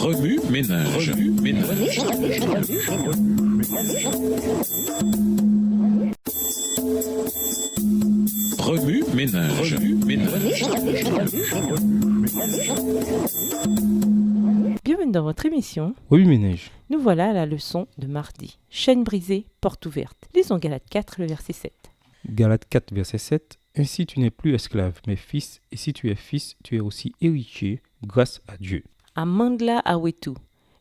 Remue ménage. Remue ménage. Bienvenue dans votre émission. Remue ménage. Nous voilà à la leçon de mardi. Chaîne brisée, porte ouverte. Lisons Galates 4, le verset 7. Galates 4, verset 7. Ainsi tu n'es plus esclave, mais fils, et si tu es fils, tu es aussi héritier, grâce à Dieu. Amandla Awetu.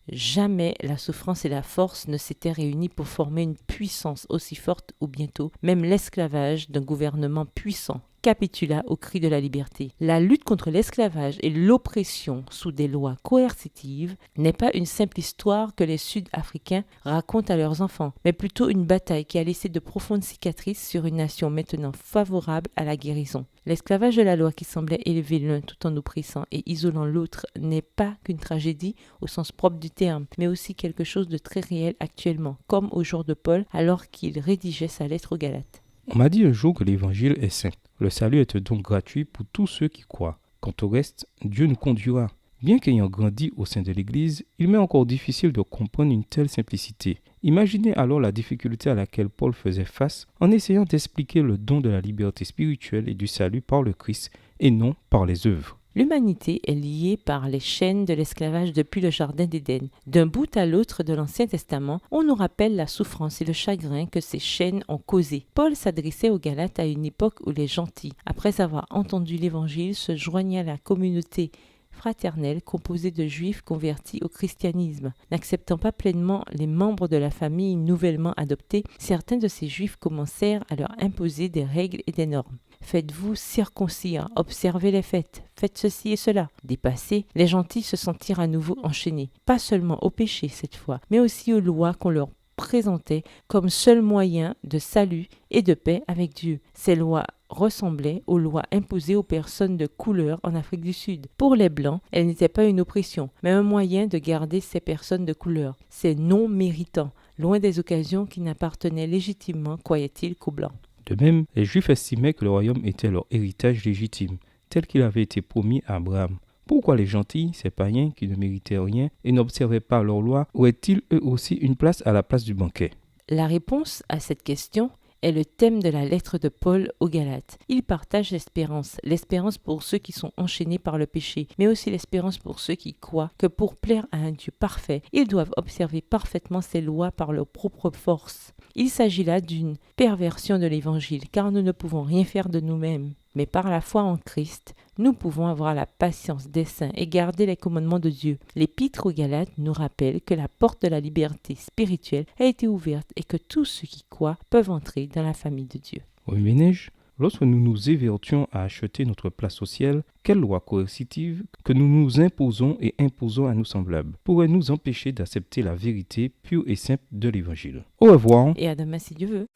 Jamais la souffrance et la force ne s'étaient réunies pour former une puissance aussi forte où bientôt même l'esclavage d'un gouvernement puissant capitula au cri de la liberté. La lutte contre l'esclavage et l'oppression sous des lois coercitives n'est pas une simple histoire que les Sud-Africains racontent à leurs enfants, mais plutôt une bataille qui a laissé de profondes cicatrices sur une nation maintenant favorable à la guérison. L'esclavage de la loi qui semblait élever l'un tout en oppressant et isolant l'autre n'est pas qu'une tragédie au sens propre du terme, mais aussi quelque chose de très réel actuellement, comme au jour de Paul alors qu'il rédigeait sa lettre aux Galates. On m'a dit un jour que l'évangile est saint. Le salut est donc gratuit pour tous ceux qui croient. Quant au reste, Dieu nous conduira. Bien qu'ayant grandi au sein de l'Église, il m'est encore difficile de comprendre une telle simplicité. Imaginez alors la difficulté à laquelle Paul faisait face en essayant d'expliquer le don de la liberté spirituelle et du salut par le Christ et non par les œuvres. L'humanité est liée par les chaînes de l'esclavage depuis le Jardin d'Éden. D'un bout à l'autre de l'Ancien Testament, on nous rappelle la souffrance et le chagrin que ces chaînes ont causé. Paul s'adressait aux Galates à une époque où les gentils, après avoir entendu l'Évangile, se joignaient à la communauté fraternelle composée de juifs convertis au christianisme. N'acceptant pas pleinement les membres de la famille nouvellement adoptés, certains de ces juifs commencèrent à leur imposer des règles et des normes. Faites-vous circoncire, observez les fêtes, faites ceci et cela. Dépassés, les gentils se sentirent à nouveau enchaînés, pas seulement au péché cette fois, mais aussi aux lois qu'on leur présentait comme seul moyen de salut et de paix avec Dieu. Ces lois ressemblaient aux lois imposées aux personnes de couleur en Afrique du Sud. Pour les Blancs, elles n'étaient pas une oppression, mais un moyen de garder ces personnes de couleur, ces non-méritants, loin des occasions qui n'appartenaient légitimement, croyaient-ils, qu'aux Blancs. De même, les Juifs estimaient que le royaume était leur héritage légitime, tel qu'il avait été promis à Abraham. Pourquoi les gentils, ces païens qui ne méritaient rien et n'observaient pas leurs lois, auraient-ils eux aussi une place à la place du banquet? La réponse à cette question est le thème de la lettre de Paul aux Galates. Il partage l'espérance pour ceux qui sont enchaînés par le péché, mais aussi l'espérance pour ceux qui croient que pour plaire à un Dieu parfait, ils doivent observer parfaitement ses lois par leur propre force. Il s'agit là d'une perversion de l'Évangile, car nous ne pouvons rien faire de nous-mêmes. Mais par la foi en Christ, nous pouvons avoir la patience des saints et garder les commandements de Dieu. L'Épître aux Galates nous rappelle que la porte de la liberté spirituelle a été ouverte et que tous ceux qui croient peuvent entrer dans la famille de Dieu. Remue ménage. Lorsque nous nous évertuons à acheter notre place au ciel, quelle loi coercitive que nous nous imposons et imposons à nos semblables pourrait nous empêcher d'accepter la vérité pure et simple de l'Évangile? Au revoir. Et à demain si Dieu veut.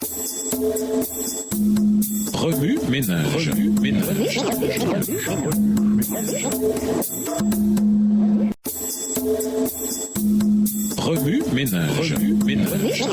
Remue ménage. Remue ménage.